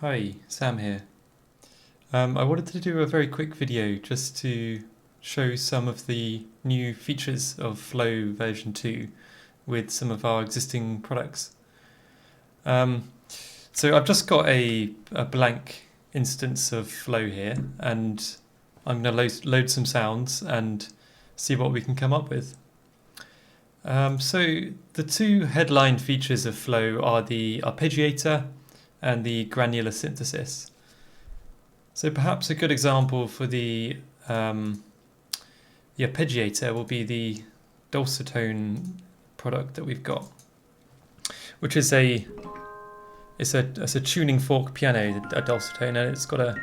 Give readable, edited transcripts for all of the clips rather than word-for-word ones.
Hi, Sam here. I wanted to do a very quick video just to show some of the new features of Floe version 2 with some of our existing products. So I've just got a blank instance of Floe here, and I'm going to load some sounds and see what we can come up with. So the two headline features of Floe are the Arpeggiator and the Granular synthesis. So perhaps a good example for the Arpeggiator will be the Dulcitone product that we've got, which is it's a tuning fork piano, a Dulcitone, and it's got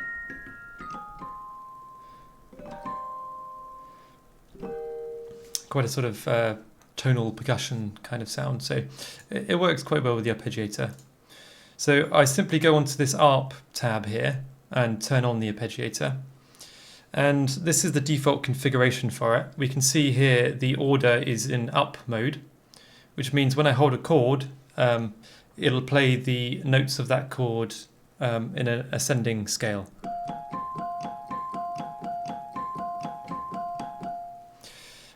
quite a sort of tonal percussion kind of sound. So it works quite well with the Arpeggiator. So I simply go onto this ARP tab here and turn on the Arpeggiator. And this is the default configuration for it. We can see here the order is in up mode, which means when I hold a chord, it'll play the notes of that chord in an ascending scale.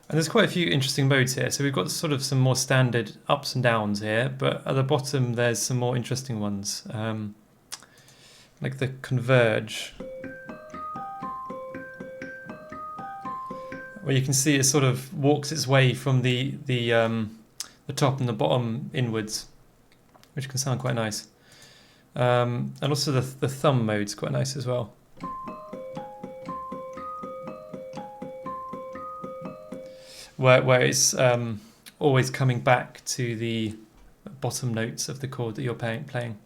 And there's quite a few interesting modes here. So we've got sort of some more standard ups and downs here, but at the bottom there's some more interesting ones, like the converge, where you can see it sort of walks its way from the top and the bottom inwards, which can sound quite nice. And also the thumb mode's quite nice as well. Where it's always coming back to the bottom notes of the chord that you're playing.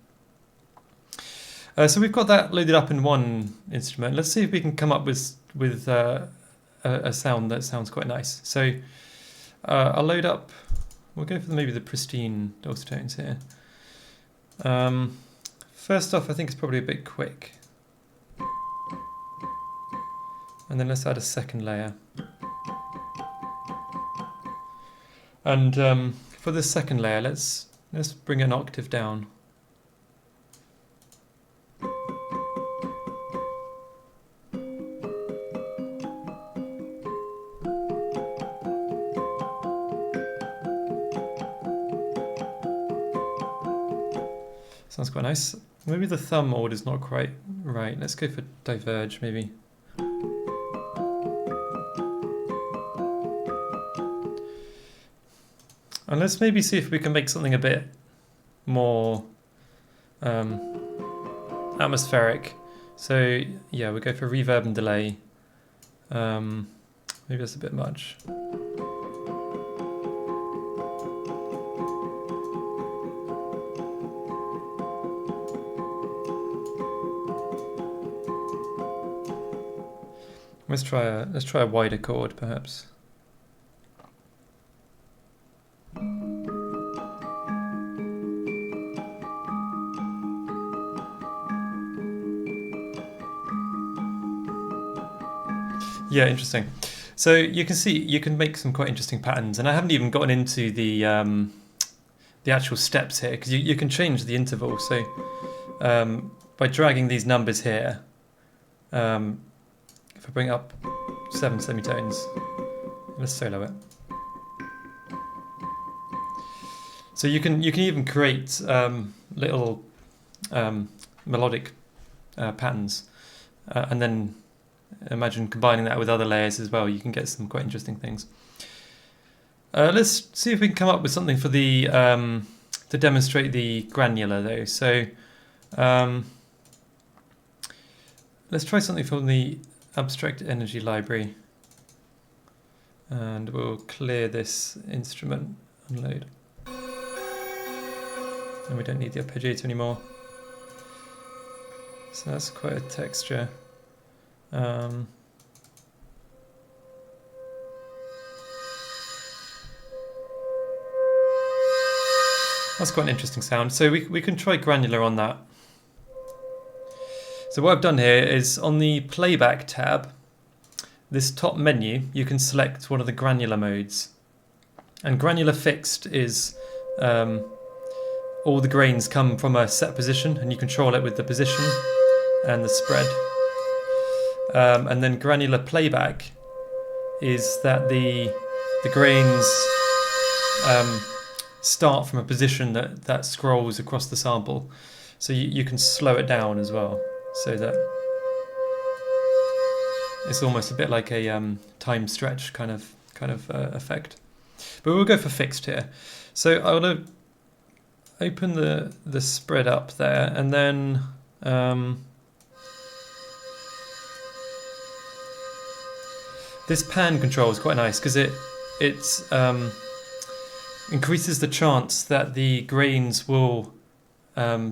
So we've got that loaded up in one instrument. Let's see if we can come up with a sound that sounds quite nice. So I'll load up, we'll go for maybe the pristine Dulcitones here. First off, I think it's probably a bit quick. And then let's add a second layer. And for this second layer, let's bring an octave down. Sounds quite nice. Maybe the thumb order is not quite right. Let's go for diverge, maybe. And let's maybe see if we can make something a bit more atmospheric. So yeah, we'll go for reverb and delay. Maybe that's a bit much. Let's try a wider chord, perhaps. Yeah, interesting. So you can see you can make some quite interesting patterns, and I haven't even gotten into the actual steps here, because you can change the interval. So by dragging these numbers here, if I bring up 7 semitones, let's solo it. So you can even create little melodic patterns, and then imagine combining that with other layers as well. You can get some quite interesting things. Let's see if we can come up with something for the to demonstrate the granular though. So let's try something from the abstract energy library, and we'll clear this instrument and load. And we don't need the Arpeggiator anymore. So that's quite a texture. That's quite an interesting sound. So we can try granular on that. So what I've done here is on the playback tab, this top menu, you can select one of the granular modes. And granular fixed is all the grains come from a set position, and you control it with the position and the spread. And then granular playback is that the grains start from a position that scrolls across the sample, so you can slow it down as well, so that it's almost a bit like a time stretch kind of effect. But we'll go for fixed here. So I want to open the spread up there, and then this pan control is quite nice because it increases the chance that the grains will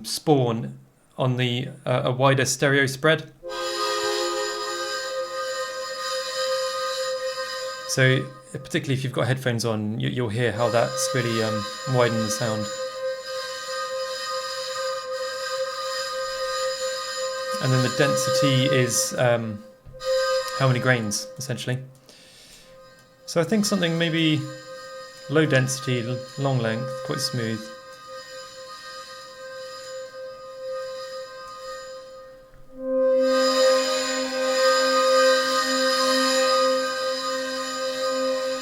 spawn on a wider stereo spread. So particularly if you've got headphones on, you'll hear how that's really widening the sound. And then the density is how many grains, essentially. So I think something maybe low density, long length, quite smooth.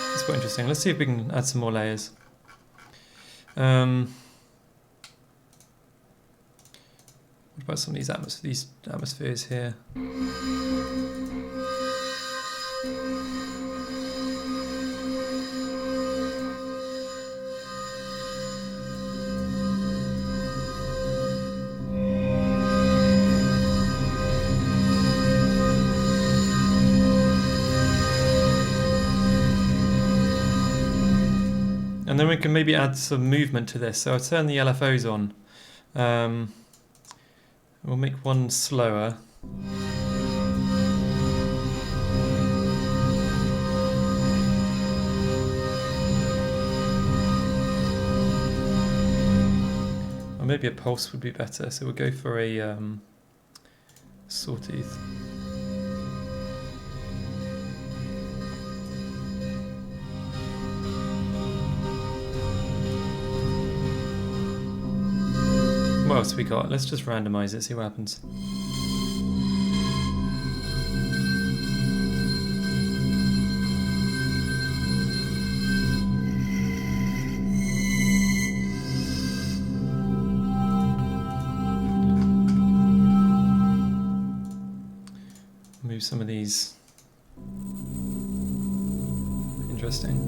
That's quite interesting. Let's see if we can add some more layers. What about some of these atmospheres here? And then we can maybe add some movement to this. So I'll turn the LFOs on. We'll make one slower. Or maybe a pulse would be better. So we'll go for a sawtooth. What else have we got? Let's just randomize it, see what happens. Move some of these. Interesting.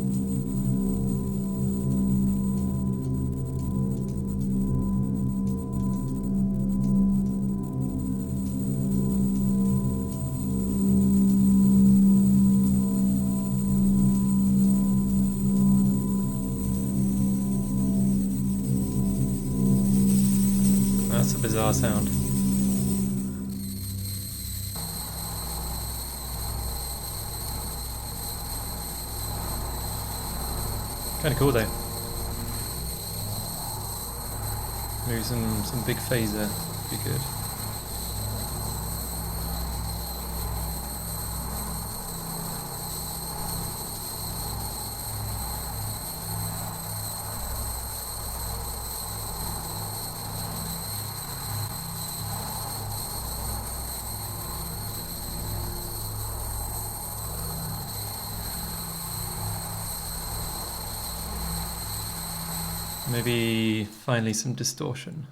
That's a bizarre sound. Kind of cool though. Maybe some big phaser would be good. Maybe finally some distortion.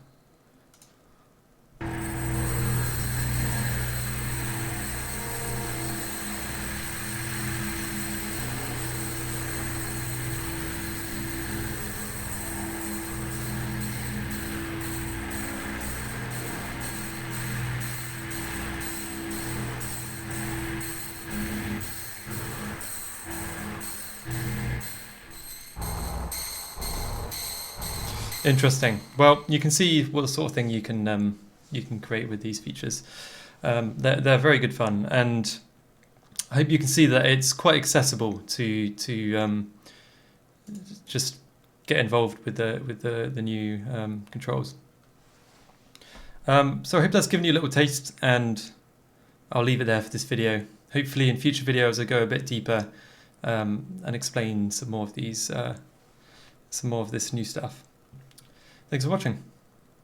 Interesting. Well, you can see what the sort of thing you can create with these features. They're very good fun, and I hope you can see that it's quite accessible to just get involved with the new controls. So I hope that's given you a little taste, and I'll leave it there for this video. Hopefully, in future videos, I'll go a bit deeper and explain some more of this new stuff. Thanks for watching.